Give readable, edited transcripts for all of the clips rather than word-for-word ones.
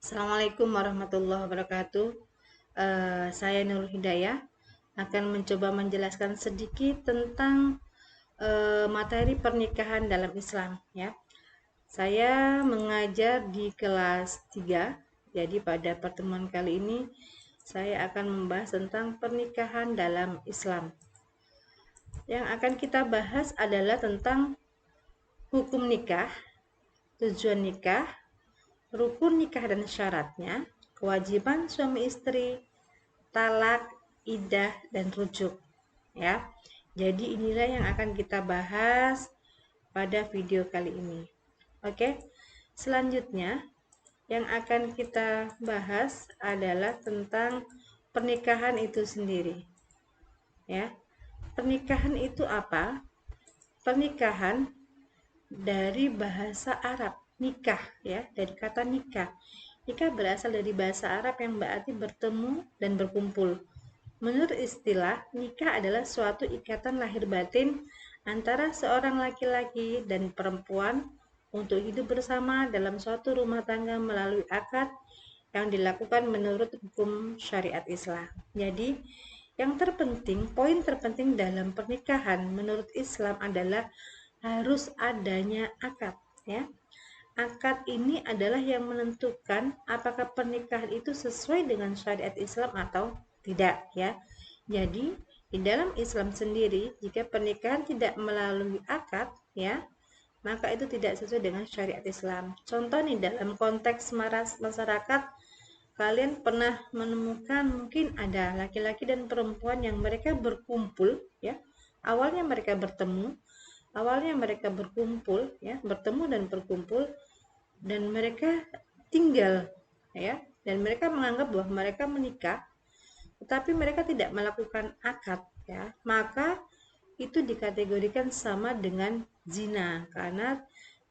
Assalamualaikum warahmatullahi wabarakatuh. Saya Nurul Hidayah akan mencoba menjelaskan sedikit tentang materi pernikahan dalam Islam ya. Saya mengajar di kelas 3. Jadi pada pertemuan kali ini saya akan membahas tentang pernikahan dalam Islam. Yang akan kita bahas adalah tentang hukum nikah, tujuan nikah, rukun nikah dan syaratnya, kewajiban suami istri, talak, iddah, dan rujuk. Ya, jadi inilah yang akan kita bahas pada video kali ini. Oke, selanjutnya yang akan kita bahas adalah tentang pernikahan itu sendiri. Ya, pernikahan itu apa? Pernikahan dari bahasa Arab nikah ya, dari kata nikah. Nikah berasal dari bahasa Arab yang berarti bertemu dan berkumpul. Menurut istilah, nikah adalah suatu ikatan lahir batin antara seorang laki-laki dan perempuan untuk hidup bersama dalam suatu rumah tangga melalui akad yang dilakukan menurut hukum syariat Islam. Jadi, yang terpenting, poin terpenting dalam pernikahan menurut Islam adalah harus adanya akad ya. Akad ini adalah yang menentukan apakah pernikahan itu sesuai dengan syariat Islam atau tidak ya. Jadi di dalam Islam sendiri jika pernikahan tidak melalui akad ya, maka itu tidak sesuai dengan syariat Islam. Contoh nih dalam konteks masyarakat, kalian pernah menemukan mungkin ada laki-laki dan perempuan yang mereka berkumpul ya. Awalnya mereka berkumpul ya, bertemu dan berkumpul dan mereka tinggal ya, dan mereka menganggap bahwa mereka menikah, tetapi mereka tidak melakukan akad ya, maka itu dikategorikan sama dengan zina karena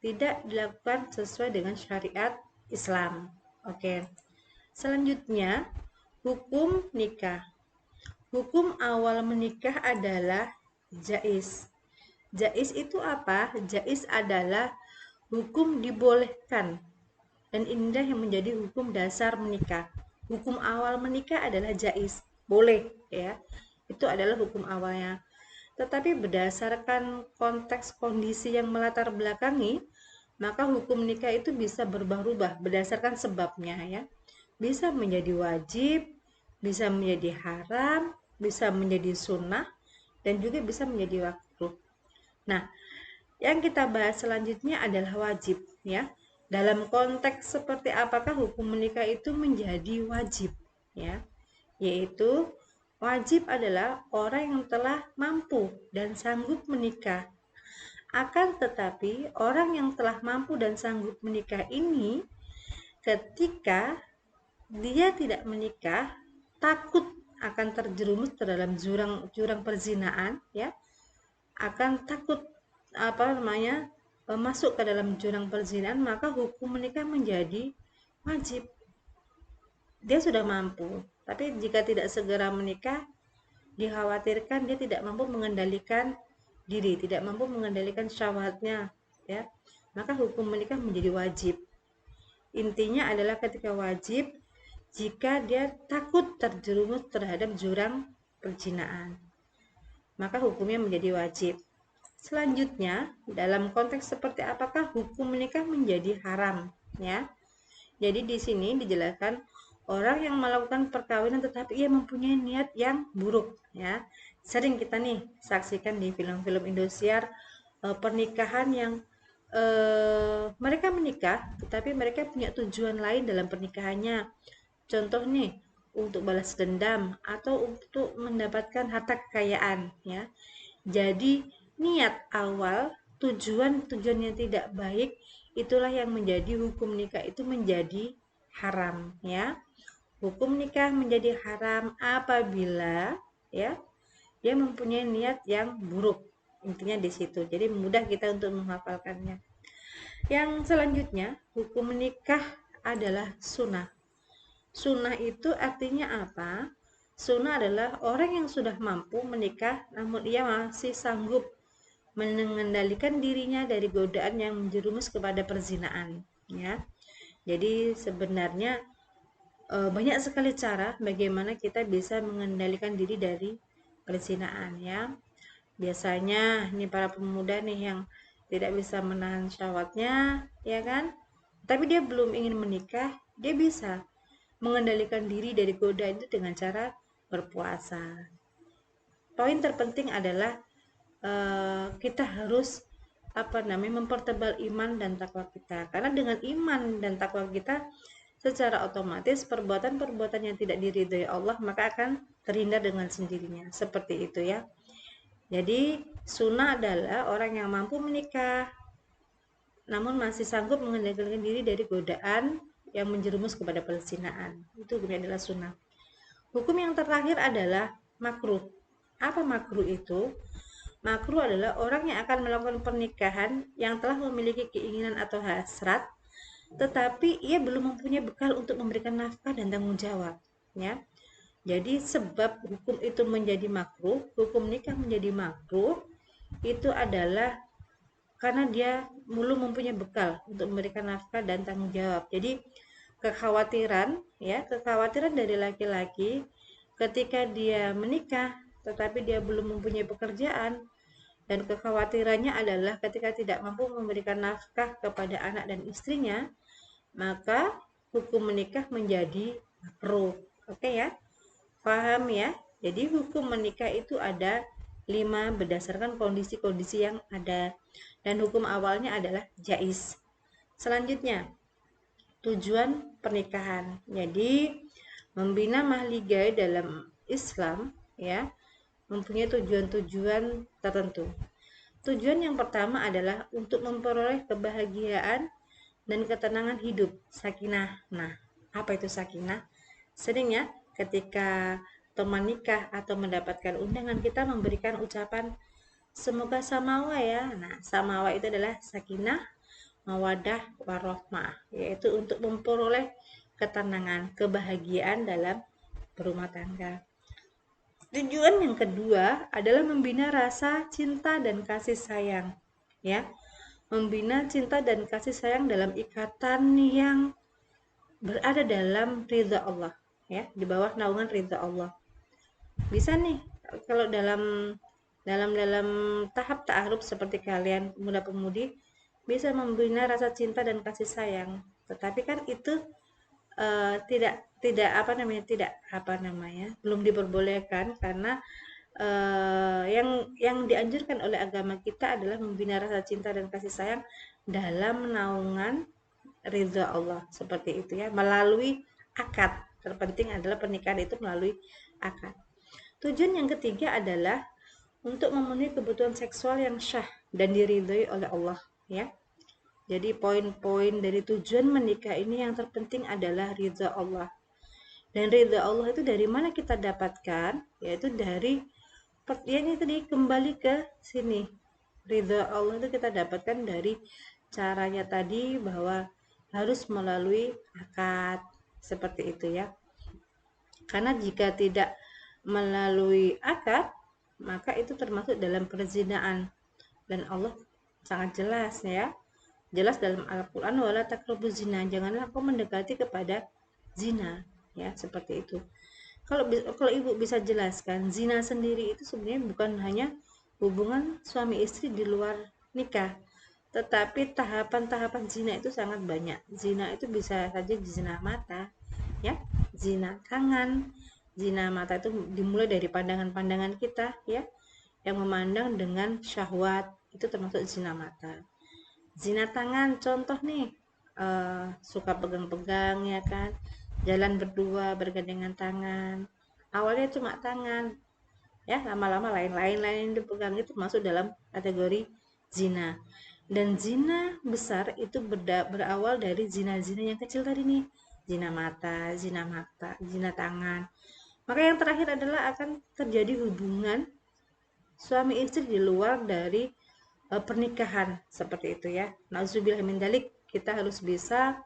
tidak dilakukan sesuai dengan syariat Islam. Oke. Selanjutnya, hukum nikah. Hukum awal menikah adalah jaiz. Jaiz itu apa? Jaiz adalah hukum dibolehkan dan inilah yang menjadi hukum dasar menikah. Hukum awal menikah adalah jaiz, boleh ya. Itu adalah hukum awalnya. Tetapi berdasarkan konteks kondisi yang melatar belakangi, maka hukum nikah itu bisa berubah-ubah berdasarkan sebabnya ya. Bisa menjadi wajib, bisa menjadi haram, bisa menjadi sunnah, dan juga bisa menjadi makruh. Nah, yang kita bahas selanjutnya adalah wajib ya. Dalam konteks seperti apakah hukum menikah itu menjadi wajib ya? Yaitu wajib adalah orang yang telah mampu dan sanggup menikah. Akan tetapi orang yang telah mampu dan sanggup menikah ini ketika dia tidak menikah takut akan terjerumus ke dalam jurang perzinaan ya, akan takut masuk ke dalam jurang perzinahan, maka hukum menikah menjadi wajib. Dia sudah mampu, tapi jika tidak segera menikah, dikhawatirkan dia tidak mampu mengendalikan diri, tidak mampu mengendalikan syahwatnya, ya. Maka hukum menikah menjadi wajib. Intinya adalah ketika wajib jika dia takut terjerumus terhadap jurang perzinahan, maka hukumnya menjadi wajib. Selanjutnya, dalam konteks seperti apakah hukum menikah menjadi haram ya. Jadi di sini dijelaskan orang yang melakukan perkawinan tetapi ia mempunyai niat yang buruk ya. Sering kita nih saksikan di film-film Indosiar pernikahan yang mereka menikah tetapi mereka punya tujuan lain dalam pernikahannya. Contoh nih, untuk balas dendam atau untuk mendapatkan harta kekayaan ya. Jadi niat awal, tujuan yang tidak baik itulah yang menjadi hukum nikah itu menjadi haram ya. Hukum nikah menjadi haram apabila ya dia mempunyai niat yang buruk. Intinya di situ. Jadi mudah kita untuk menghafalkannya. Yang selanjutnya, hukum nikah adalah sunnah. Sunnah itu artinya apa? Sunnah adalah orang yang sudah mampu menikah namun ia masih sanggup mengendalikan dirinya dari godaan yang menjerumus kepada perzinaan ya. Jadi sebenarnya banyak sekali cara bagaimana kita bisa mengendalikan diri dari perzinahan ya. Biasanya ini para pemuda nih yang tidak bisa menahan syahwatnya, ya kan? Tapi dia belum ingin menikah, dia bisa mengendalikan diri dari godaan itu dengan cara berpuasa. Poin terpenting adalah kita harus mempertebal iman dan takwa kita. Karena dengan iman dan takwa kita, secara otomatis perbuatan-perbuatan yang tidak diridhoi Allah maka akan terhindar dengan sendirinya. Seperti itu ya. Jadi sunnah adalah orang yang mampu menikah namun masih sanggup mengendalikan diri dari godaan yang menjerumus kepada perzinahan. Itu hukumnya adalah sunnah. Hukum yang terakhir adalah makruh. Apa makruh itu? Makruh adalah orang yang akan melakukan pernikahan yang telah memiliki keinginan atau hasrat, tetapi ia belum mempunyai bekal untuk memberikan nafkah dan tanggung jawab. Ya. Jadi sebab hukum itu menjadi makruh, hukum nikah menjadi makruh, itu adalah karena dia belum mempunyai bekal untuk memberikan nafkah dan tanggung jawab. Jadi kekhawatiran dari laki-laki ketika dia menikah tetapi dia belum mempunyai pekerjaan, dan kekhawatirannya adalah ketika tidak mampu memberikan nafkah kepada anak dan istrinya, maka hukum menikah menjadi makruh. Oke ya, paham ya? Jadi hukum menikah itu ada 5 berdasarkan kondisi-kondisi yang ada, dan hukum awalnya adalah jaiz. Selanjutnya, tujuan pernikahan. Jadi membina mahligai dalam Islam ya mempunyai tujuan-tujuan tertentu. Tujuan yang pertama adalah untuk memperoleh kebahagiaan dan ketenangan hidup, sakinah. Nah, apa itu sakinah? Seringnya ketika teman nikah atau mendapatkan undangan, kita memberikan ucapan semoga samawa ya. Nah, samawa itu adalah sakinah, mawadah, warohmah, yaitu untuk memperoleh ketenangan, kebahagiaan dalam berumah tangga. Tujuan yang kedua adalah membina rasa cinta dan kasih sayang, ya. Membina cinta dan kasih sayang dalam ikatan yang berada dalam ridha Allah, ya, di bawah naungan ridha Allah. Bisa nih kalau dalam tahap ta'aruf seperti kalian pemuda-pemudi bisa membina rasa cinta dan kasih sayang, tetapi kan itu belum diperbolehkan karena yang dianjurkan oleh agama kita adalah membina rasa cinta dan kasih sayang dalam naungan ridha Allah, seperti itu ya, melalui akad. Terpenting adalah pernikahan itu melalui akad. Tujuan yang ketiga adalah untuk memenuhi kebutuhan seksual yang syah dan diridhoi oleh Allah ya. Jadi poin-poin dari tujuan menikah ini yang terpenting adalah ridha Allah. Dan ridha Allah itu dari mana kita dapatkan? Yaitu dari ini tadi, kembali ke sini. Ridha Allah itu kita dapatkan dari caranya tadi, bahwa harus melalui akad, seperti itu ya. Karena jika tidak melalui akad, maka itu termasuk dalam perzinahan. Dan Allah sangat jelas ya. Jelas dalam Al-Qur'an, wala taqrabuz zina, janganlah kau mendekati kepada zina, ya, seperti itu. Kalau ibu bisa jelaskan, zina sendiri itu sebenarnya bukan hanya hubungan suami istri di luar nikah, tetapi tahapan-tahapan zina itu sangat banyak. Zina itu bisa saja zina mata, ya, zina tangan. Zina mata itu dimulai dari pandangan-pandangan kita, ya, yang memandang dengan syahwat, itu termasuk zina mata. Zina tangan, contoh nih, suka pegang-pegang ya kan, jalan berdua bergandengan tangan, awalnya cuma tangan ya, lama-lama lain-lain yang dipegang, itu masuk dalam kategori zina. Dan zina besar itu berawal dari zina-zina yang kecil tadi nih, zina mata, zina tangan. Maka yang terakhir adalah akan terjadi hubungan suami istri di luar dari pernikahan, seperti itu ya. Nauzubillah min dzalik, kita harus bisa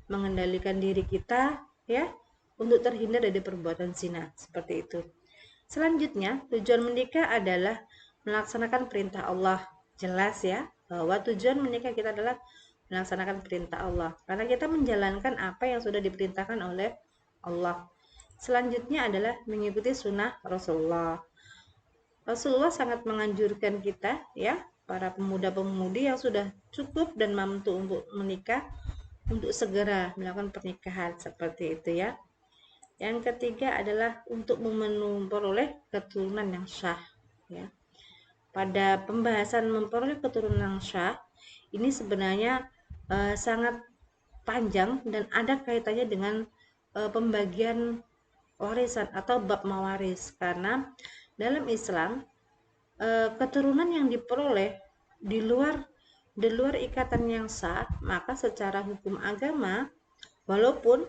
mengendalikan diri kita ya untuk terhindar dari perbuatan zina, seperti itu. Selanjutnya, tujuan menikah adalah melaksanakan perintah Allah. Jelas ya bahwa tujuan menikah kita adalah melaksanakan perintah Allah. Karena kita menjalankan apa yang sudah diperintahkan oleh Allah. Selanjutnya adalah mengikuti sunnah Rasulullah. Rasulullah sangat menganjurkan kita, ya, para pemuda-pemudi yang sudah cukup dan mampu untuk menikah, untuk segera melakukan pernikahan seperti itu, ya. Yang ketiga adalah untuk memperoleh keturunan yang syah, ya. Pada pembahasan memperoleh keturunan yang syah, ini sebenarnya sangat panjang dan ada kaitannya dengan pembagian warisan atau bab mawaris, karena dalam Islam keturunan yang diperoleh di luar ikatan yang sah, maka secara hukum agama, walaupun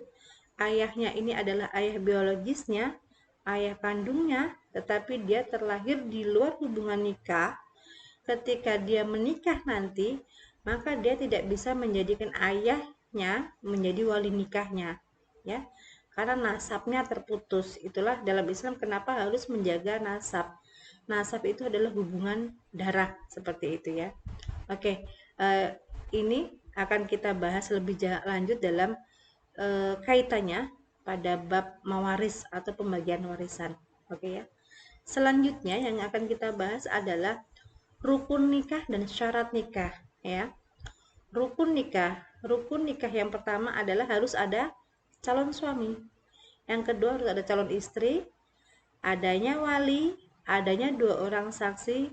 ayahnya ini adalah ayah biologisnya, ayah kandungnya, tetapi dia terlahir di luar hubungan nikah. Ketika dia menikah nanti, maka dia tidak bisa menjadikan ayahnya menjadi wali nikahnya, ya, karena nasabnya terputus. Itulah dalam Islam kenapa harus menjaga nasab. Nasab itu adalah hubungan darah, seperti itu, ya. Oke, ini akan kita bahas lebih lanjut dalam kaitannya pada bab mawaris atau pembagian warisan. Oke, ya. Selanjutnya yang akan kita bahas adalah rukun nikah dan syarat nikah, ya. Rukun nikah yang pertama adalah harus ada calon suami. Yang kedua harus ada calon istri, adanya wali, adanya 2 orang saksi,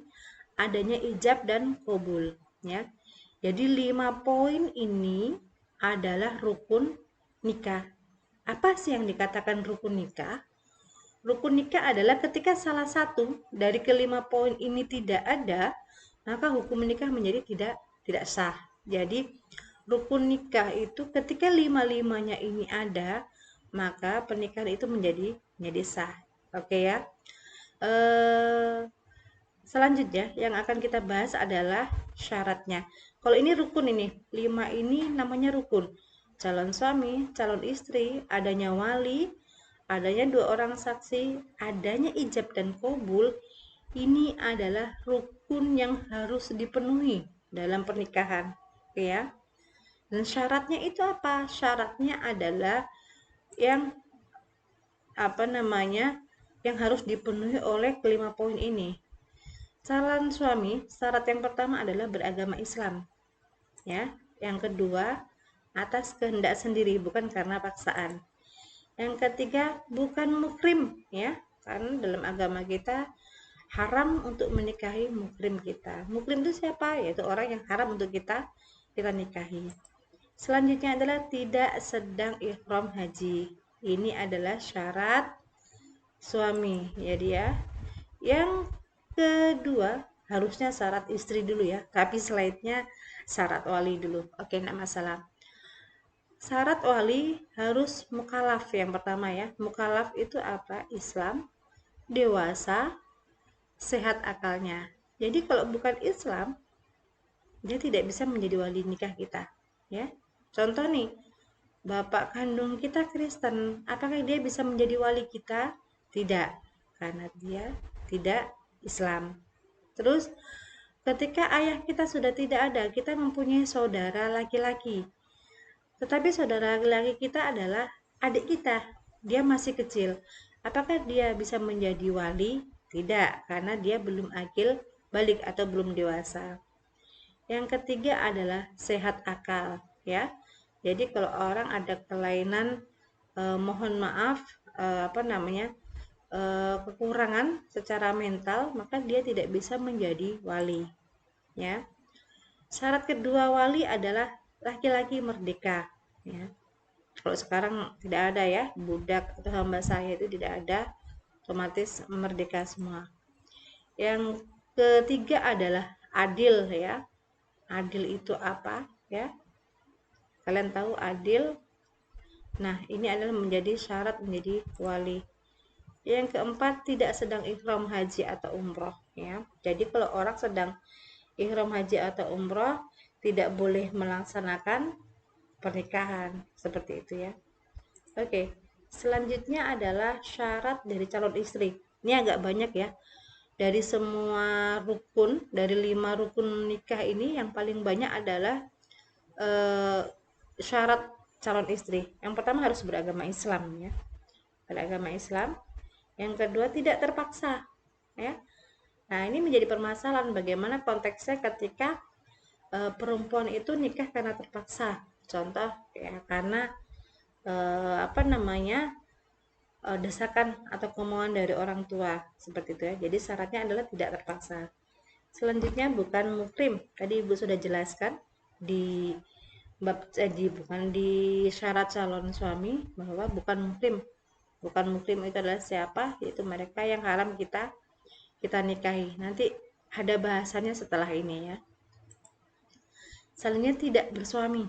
adanya ijab dan qabul, ya. Jadi 5 poin ini adalah rukun nikah. Apa sih yang dikatakan rukun nikah? Rukun nikah adalah ketika salah satu dari kelima poin ini tidak ada, maka hukum nikah menjadi tidak sah. Jadi rukun nikah itu ketika 5-limanya ini ada, maka pernikahan itu menjadi sah. Oke, ya. Selanjutnya yang akan kita bahas adalah syaratnya. Kalau ini rukun, ini 5 ini namanya rukun. Calon suami, calon istri, adanya wali, adanya 2 orang saksi, adanya ijab dan qabul, ini adalah rukun yang harus dipenuhi dalam pernikahan. Oke, ya. Dan syaratnya itu apa? Syaratnya adalah yang yang harus dipenuhi oleh kelima poin ini. Calon suami, syarat yang pertama adalah beragama Islam, ya. Yang kedua, atas kehendak sendiri, bukan karena paksaan. Yang ketiga, bukan mukrim, ya, karena dalam agama kita haram untuk menikahi mukrim kita. Mukrim itu siapa? Yaitu orang yang haram untuk kita nikahi. Selanjutnya adalah tidak sedang ihram haji. Ini adalah syarat suami, ya dia. Yang kedua, harusnya syarat istri dulu, ya, tapi slide-nya syarat wali dulu. Oke, enggak masalah. Syarat wali harus mukalaf yang pertama, ya. Mukalaf itu apa? Islam, dewasa, sehat akalnya. Jadi kalau bukan Islam, dia tidak bisa menjadi wali nikah kita, ya. Contoh nih, bapak kandung kita Kristen, apakah dia bisa menjadi wali kita? Tidak, karena dia tidak Islam. Terus ketika ayah kita sudah tidak ada, kita mempunyai saudara laki-laki, tetapi saudara laki-laki kita adalah adik kita, dia masih kecil. Apakah dia bisa menjadi wali? Tidak, karena dia belum akil balik atau belum dewasa. Yang ketiga adalah sehat akal, ya. Jadi kalau orang ada kelainan, mohon maaf, kekurangan secara mental, maka dia tidak bisa menjadi wali, ya. Syarat kedua wali adalah laki-laki merdeka, ya. Kalau sekarang tidak ada, ya, budak atau hamba sahaya itu tidak ada, otomatis merdeka semua. Yang ketiga adalah adil, ya. Adil itu apa, ya? Kalian tahu adil? Nah, ini adalah menjadi syarat menjadi wali. Yang keempat, tidak sedang ihram haji atau umroh, ya. Jadi kalau orang sedang ihram haji atau umroh, tidak boleh melaksanakan pernikahan, seperti itu, ya. Oke, selanjutnya adalah syarat dari calon istri. Ini agak banyak, ya. Dari semua rukun, dari 5 rukun nikah ini yang paling banyak adalah eh, syarat calon istri. Yang pertama harus beragama Islam ya, beragama Islam. Yang kedua tidak terpaksa ya. Nah, ini menjadi permasalahan bagaimana konteksnya ketika perempuan itu nikah karena terpaksa. Contoh ya, karena apa namanya, desakan atau kemauan dari orang tua seperti itu ya. Jadi syaratnya adalah tidak terpaksa. Selanjutnya bukan mukrim. Tadi Ibu sudah jelaskan di bukan di syarat calon suami bahwa bukan mukrim. Bukan mukrim itu adalah siapa? Yaitu mereka yang haram kita nikahi. Nanti ada bahasannya setelah ini ya. Selanjutnya tidak bersuami.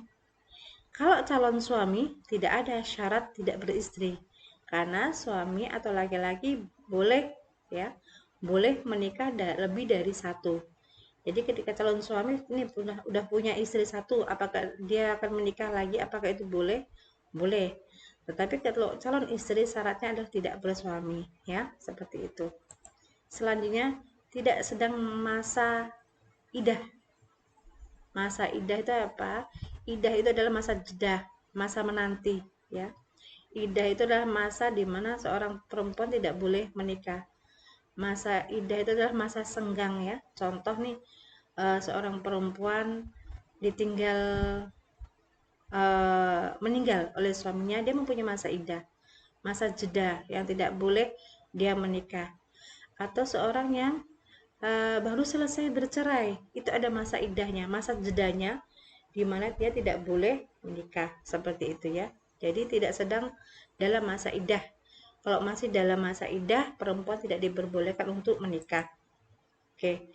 Kalau calon suami tidak ada syarat tidak beristri. Karena suami atau laki-laki boleh ya, boleh menikah lebih dari satu. Jadi ketika calon suami ini udah punya istri satu, apakah dia akan menikah lagi? Apakah itu boleh? Boleh. Tetapi kalau calon istri syaratnya adalah tidak bersuami, ya, seperti itu. Selanjutnya tidak sedang masa idah. Masa idah itu apa? Idah itu adalah masa jeda, masa menanti, ya. Idah itu adalah masa di mana seorang perempuan tidak boleh menikah. Masa idah itu adalah masa senggang ya. Contoh nih, seorang perempuan ditinggal meninggal oleh suaminya, dia mempunyai masa idah, masa jeda yang tidak boleh dia menikah. Atau seorang yang baru selesai bercerai, itu ada masa idahnya, masa jedanya, di mana dia tidak boleh menikah, seperti itu ya. Jadi tidak sedang dalam masa idah. Kalau masih dalam masa idah, perempuan tidak diperbolehkan untuk menikah. Oke.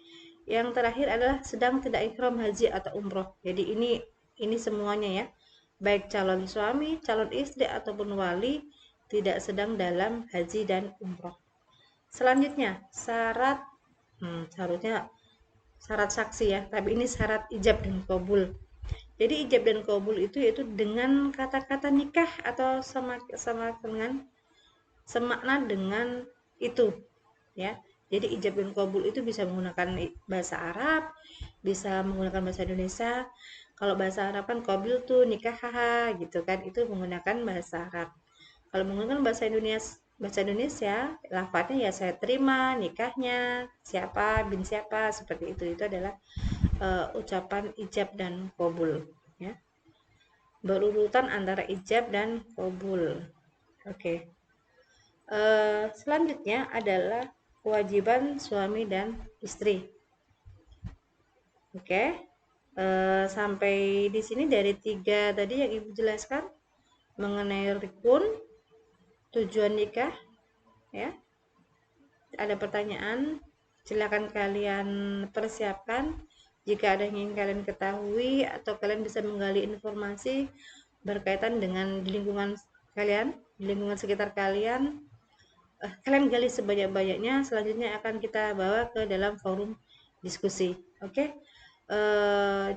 Yang terakhir adalah sedang tidak ihram haji atau umroh. Jadi ini semuanya ya. Baik calon suami, calon istri ataupun wali tidak sedang dalam haji dan umroh. Selanjutnya, seharusnya syarat saksi ya, tapi ini syarat ijab dan kabul. Jadi ijab dan kabul itu yaitu dengan kata-kata nikah atau semakna dengan itu ya. Jadi ijab dan kabul itu bisa menggunakan bahasa Arab, bisa menggunakan bahasa Indonesia. Kalau bahasa Arab kan kabul tuh nikah haha gitu kan, itu menggunakan bahasa Arab. Kalau menggunakan bahasa Indonesia, lafadznya ya saya terima nikahnya siapa bin siapa, seperti itu adalah ucapan ijab dan kabul ya. Berurutan antara ijab dan kabul. Oke. Selanjutnya adalah kewajiban suami dan istri. Oke. Sampai di sini dari 3 tadi yang Ibu jelaskan mengenai rukun, tujuan nikah ya. Ada pertanyaan, silakan kalian persiapkan. Jika ada yang ingin kalian ketahui atau kalian bisa menggali informasi berkaitan dengan di lingkungan kalian, di lingkungan sekitar kalian, kalian gali sebanyak-banyaknya. Selanjutnya akan kita bawa ke dalam forum diskusi. Oke.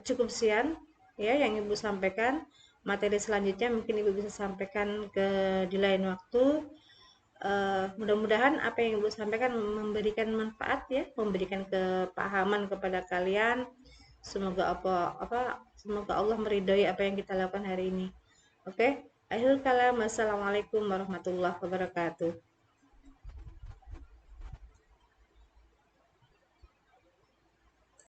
Cukup sekian ya yang Ibu sampaikan. Materi selanjutnya mungkin Ibu bisa sampaikan di lain waktu. Mudah-mudahan apa yang Ibu sampaikan memberikan manfaat ya, memberikan kepahaman kepada kalian. Semoga semoga Allah meridhai apa yang kita lakukan hari ini. Oke. Akhirul kalam, wassalamualaikum warahmatullahi wabarakatuh.